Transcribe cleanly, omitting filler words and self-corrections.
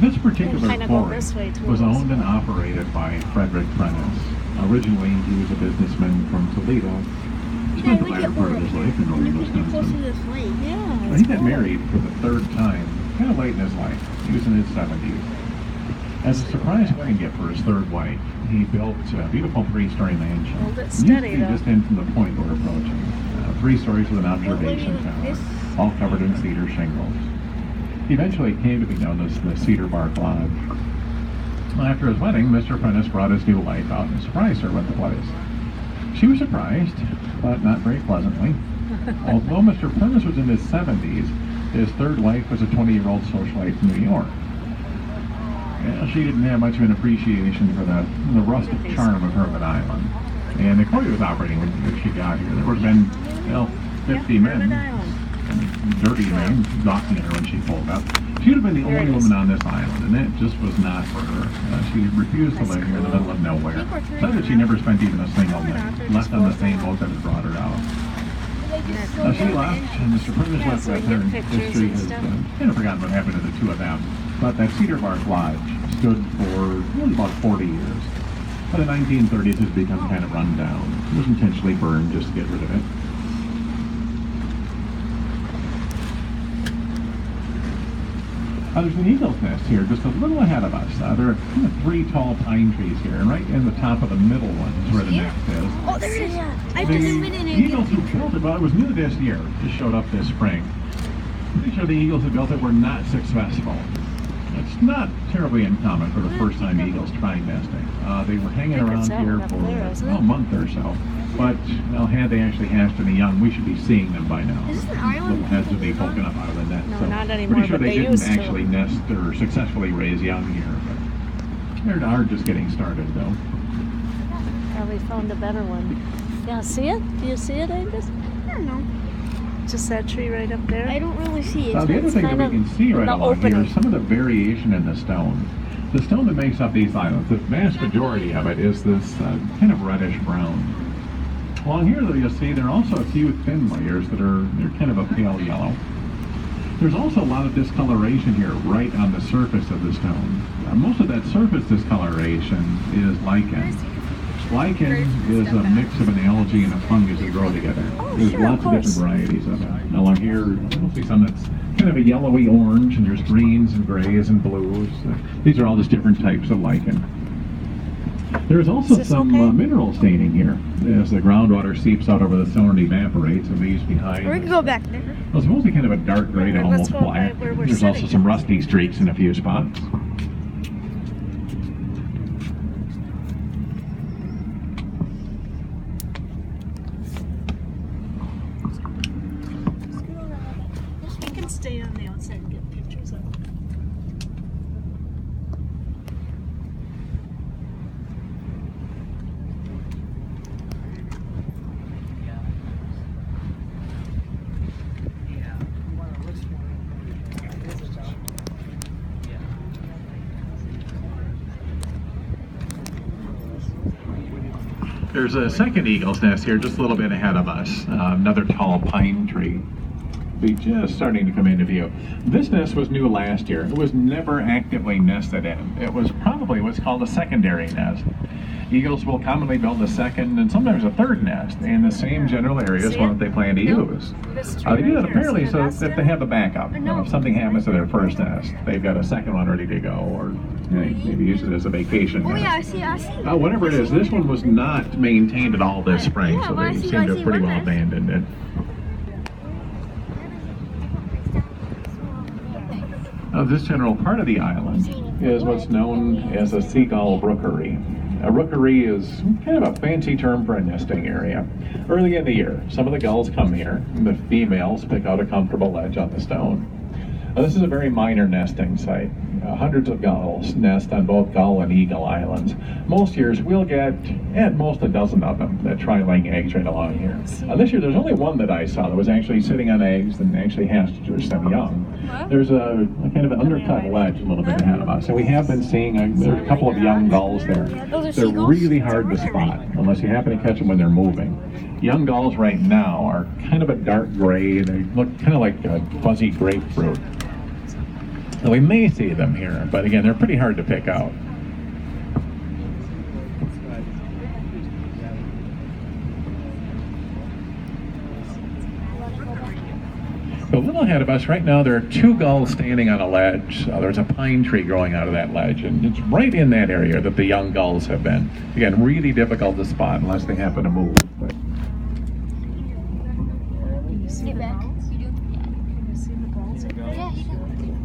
This particular Kinda go quarry this way, too. was owned and operated by Frederick Prentice. Originally, he was a businessman from Toledo. Spent the latter part of his life in northern Wisconsin. Yeah. Well, he got married for the third time, kind of late in his life. He was in his 70s. As a surprise wedding gift for his third wife, he built a beautiful three-story mansion. Hold it Used to steady, be though. just in from the point we're approaching. 3 stories with an observation tower, all covered in cedar shingles. Eventually it came to be known as the Cedar Bark Lodge. Well, after his wedding, Mr. Prentice brought his new wife out and surprised her with the place. She was surprised, but not very pleasantly. Although Mr. Prentice was in his 70s, his third wife was a 20-year-old socialite from New York. Well, she didn't have much of an appreciation for the rustic charm of Hermit Island. And the quarry was operating when she got here. There would have been, 50 men, dirty men, gawking at her when she pulled up. She would have been the only woman on this island, and it just was not for her. She refused to live here in the middle of nowhere. Said that she never spent even a single night, left on the same boat that had brought her out. She left, and Mr. Prentice left with her, and history has kind of forgotten what happened to the two of them. But that Cedar Bark Lodge stood for really about 40 years. By the 1930s, it had become kind of run down. It was intentionally burned just to get rid of it. There's an eagle's nest here just a little ahead of us. There are kind of 3 tall pine trees here, and right in the top of the middle one is where the nest is. Oh, there it is. I The just been in eagles who built it, well, it was new this year. Just showed up this spring. Pretty sure the eagles who built it were not successful. It's not terribly uncommon for the first time eagles trying nesting. They were hanging I think around it's that here one up for there, isn't it? a month or so. But, well, had they actually hatched any young, we should be seeing them by now. Is this an Little island? heads would be poking up out of the net. No, so not anymore, pretty sure but they they didn't used to. actually nest or successfully raise young here. But they're just getting started, though. Probably found a better one. Yeah, see it? Do you see it, Angus? I don't know. Just that tree right up there? I don't really see it. Now, the other It's thing that we kind can of see right the along here opening. is some of the variation in the stone. The stone that makes up these islands, the vast majority of it is this kind of reddish brown. Along here, though, you'll see there are also a few thin layers they're kind of a pale yellow. There's also a lot of discoloration here right on the surface of the stone. Most of that surface discoloration is lichen. Lichen is a mix of an algae and a fungus that grow together. There's sure, lots of of different course. varieties of it. And along here, you'll see some that's kind of a yellowy orange, and there's greens and grays and blues. These are all just different types of lichen. There's also Is this some okay? mineral staining here. As the groundwater seeps out over the stone and evaporates, it leaves behind. Or we could go back there. Well, it's mostly kind of a dark gray to Let's almost go black. right where we're There's also sitting. some rusty streaks in a few spots. We can stay on the outside and get pictures of it. There's a second eagle's nest here just a little bit ahead of us, another tall pine tree. Be just starting to come into view. This nest was new last year. It was never actively nested in. It was probably what's called a secondary nest. Eagles will commonly build a second and sometimes a third nest in the same general area as See one it? that they plan to Nope. use. This tree They do right that here, apparently see so the that nest they in? have a backup. If something happens to their first nest, they've got a second one ready to go, or maybe use it as a vacation Oh nest. yeah, I see. Whatever it is, this one was not maintained at all this spring, Yeah, so well, I they see- seem I to see have pretty one well nest. abandoned it. This general part of the island is what's known as a seagull rookery. A rookery is kind of a fancy term for a nesting area. Early in the year, some of the gulls come here, and the females pick out a comfortable ledge on the stone. This is a very minor nesting site. Hundreds of gulls nest on both Gull and Eagle Islands. Most years we'll get at most a dozen of them that try laying eggs right along here. This year there's only one that I saw that was actually sitting on eggs and actually hatched some young. There's a kind of an undercut ledge a little bit ahead of us, and we have been seeing there's a couple of young gulls there. Those are They're seagulls? really hard to spot unless you happen to catch them when they're moving. Young gulls right now are kind of a dark gray. They look kind of like a fuzzy grapefruit. So we may see them here, but again, they're pretty hard to pick out. So a little ahead of us right now, there are two gulls standing on a ledge. There's a pine tree growing out of that ledge, and it's right in that area that the young gulls have been. Again, really difficult to spot unless they happen to move. But Can you see the balls? You see the balls? Yeah, you do.